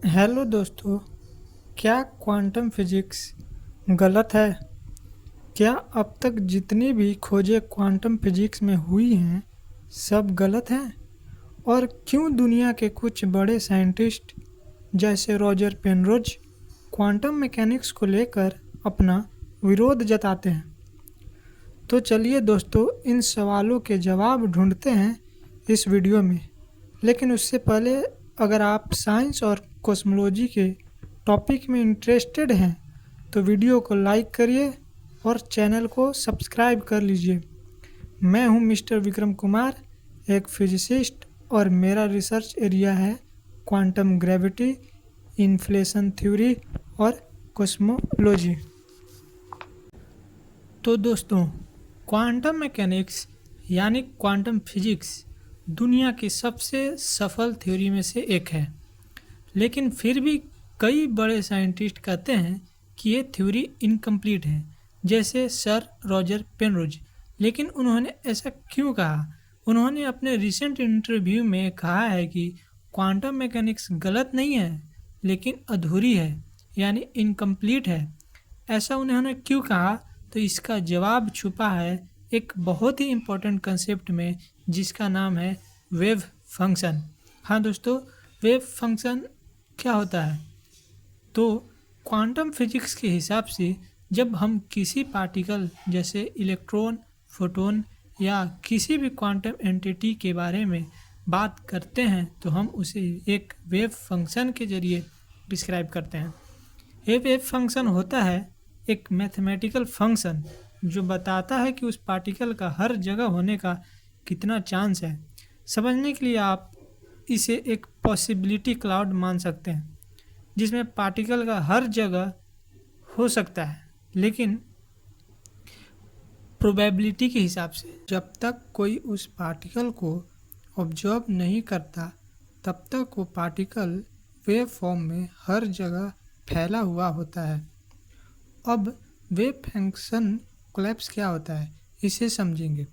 Hello दोस्तों, क्या quantum physics गलत है? क्या अब तक जितनी भी खोजें क्वांटम फिजिक्स में हुई हैं, सब गलत हैं? और क्यों दुनिया के कुछ बड़े साइंटिस्ट जैसे रॉजर पेनरोज क्वांटम मैकेनिक्स को लेकर अपना विरोध जताते हैं? तो चलिए दोस्तों, इन सवालों के जवाब ढूंढते हैं इस वीडियो में। लेकिन उससे पहले, अगर आप साइंस और कॉस्मोलॉजी के टॉपिक में इंटरेस्टेड हैं तो वीडियो को लाइक करिए और चैनल को सब्सक्राइब कर लीजिए। मैं हूं मिस्टर विक्रम कुमार, एक फिजिसिस्ट, और मेरा रिसर्च एरिया है क्वांटम ग्रेविटी, इन्फ्लेशन थ्योरी और कॉस्मोलॉजी। तो दोस्तों, क्वांटम मैकेनिक्स यानी क्वांटम फिजिक्स दुनिया की सबसे सफल थ्योरी में से एक है। लेकिन फिर भी कई बड़े साइंटिस्ट कहते हैं कि ये थ्योरी इनकम्प्लीट है, जैसे सर रॉजर पेनरोज। लेकिन उन्होंने ऐसा क्यों कहा? उन्होंने अपने रिसेंट इंटरव्यू में कहा है कि क्वांटम मैकेनिक्स गलत नहीं है, लेकिन अधूरी है, यानी इनकम्प्लीट है। ऐसा उन्होंने क्यों कहा? तो इसका जवाब छुपा है एक बहुत ही इम्पोर्टेंट कंसेप्ट में, जिसका नाम है वेव फंक्शन। हाँ दोस्तों, वेव फंक्शन क्या होता है? तो क्वांटम फिजिक्स के हिसाब से जब हम किसी पार्टिकल जैसे इलेक्ट्रॉन, फोटोन या किसी भी क्वांटम एंटिटी के बारे में बात करते हैं तो हम उसे एक वेव फंक्शन के जरिए डिस्क्राइब करते हैं। ये वेव फंक्शन होता है एक मैथमेटिकल फंक्शन जो बताता है कि उस पार्टिकल का हर जगह होने का कितना चांस है। समझने के लिए आप इसे एक पॉसिबिलिटी क्लाउड मान सकते हैं, जिसमें पार्टिकल का हर जगह हो सकता है, लेकिन प्रोबेबिलिटी के हिसाब से। जब तक कोई उस पार्टिकल को ऑब्जर्व नहीं करता, तब तक वो पार्टिकल वेव फॉर्म में हर जगह फैला हुआ होता है। अब वेव फंक्शन कोलैप्स क्या होता है, इसे समझेंगे।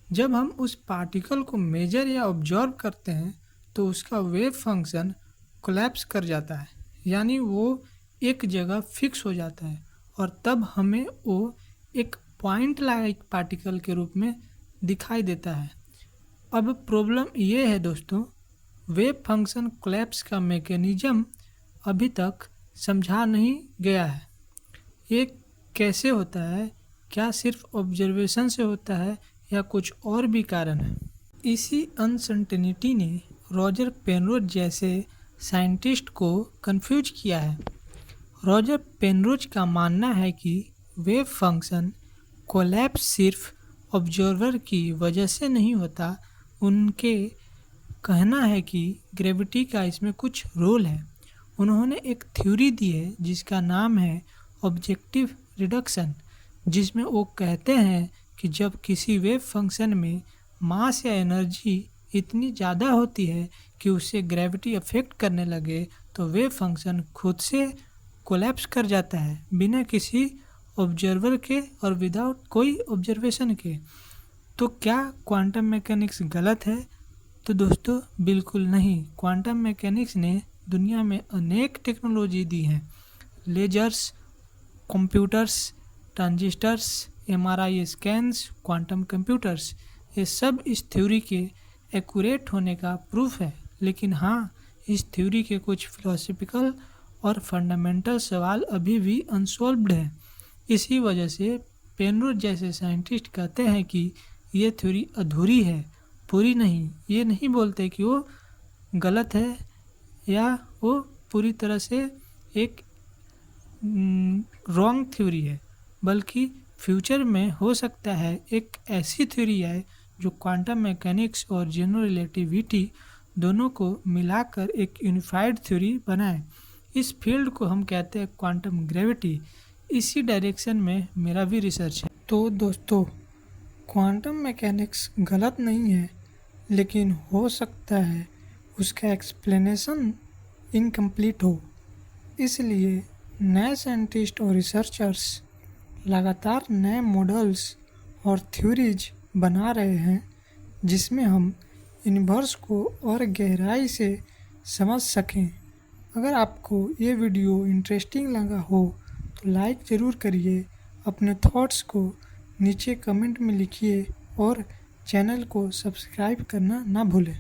जब हम उस पार्टिकल को मेजर या ऑब्जर्व करते हैं तो उसका वेव फंक्शन कोलैप्स कर जाता है, यानी वो एक जगह फिक्स हो जाता है, और तब हमें वो एक पॉइंट लाइक पार्टिकल के रूप में दिखाई देता है। अब प्रॉब्लम ये है दोस्तों, वेव फंक्शन कोलैप्स का मैकेनिज्म अभी तक समझा नहीं गया है। ये कैसे होता है? क्या सिर्फ ऑब्जर्वेशन से होता है या कुछ और भी कारण है? इसी अनसर्टेनिटी ने रॉजर पेनरोज जैसे साइंटिस्ट को कंफ्यूज किया है। रॉजर पेनरोज का मानना है कि वेव फंक्शन कोलैप्स सिर्फ ऑब्जर्वर की वजह से नहीं होता। उनके कहना है कि ग्रेविटी का इसमें कुछ रोल है। उन्होंने एक थ्योरी दी है जिसका नाम है ऑब्जेक्टिव रिडक्शन, जिसमें वो कहते हैं कि जब किसी वेव फंक्शन में मास या एनर्जी इतनी ज़्यादा होती है कि उसे ग्रेविटी अफेक्ट करने लगे तो वेव फंक्शन खुद से कोलैप्स कर जाता है, बिना किसी ऑब्जर्वर के और विदाउट कोई ऑब्जर्वेशन के। तो क्या क्वांटम मैकेनिक्स गलत है? तो दोस्तों, बिल्कुल नहीं। क्वांटम मैकेनिक्स ने दुनिया में अनेक टेक्नोलॉजी दी हैं। Lasers, computers, transistors, MRI scans, quantum computers, ये सब इस थ्योरी के एक्यूरेट होने का प्रूफ है। लेकिन हाँ, इस थ्योरी के कुछ फिलोसफिकल और फंडामेंटल सवाल अभी भी अनसॉल्व्ड हैं। इसी वजह से पेनरोज जैसे साइंटिस्ट कहते हैं कि ये थ्योरी अधूरी है, पूरी नहीं। ये नहीं बोलते कि वो गलत है या वो पूरी तरह से एक रॉन्ग थ्योरी है, बल्कि फ्यूचर में हो सकता है एक ऐसी थ्योरी आए जो क्वांटम मैकेनिक्स और जनरल रिलेटिविटी दोनों को मिलाकर एक यूनिफाइड थ्योरी बनाए। इस फील्ड को हम कहते हैं क्वांटम ग्रेविटी। इसी डायरेक्शन में मेरा भी रिसर्च है। तो दोस्तों, क्वांटम मैकेनिक्स गलत नहीं है, लेकिन हो सकता है उसका एक्सप्लेनेशन इनकम्प्लीट हो। इसलिए नए साइंटिस्ट और रिसर्चर्स लगातार नए मॉडल्स और थ्योरीज बना रहे हैं, जिसमें हम यूनिवर्स को और गहराई से समझ सकें। अगर आपको ये वीडियो इंटरेस्टिंग लगा हो तो लाइक ज़रूर करिए, अपने थॉट्स को नीचे कमेंट में लिखिए और चैनल को सब्सक्राइब करना ना भूलें।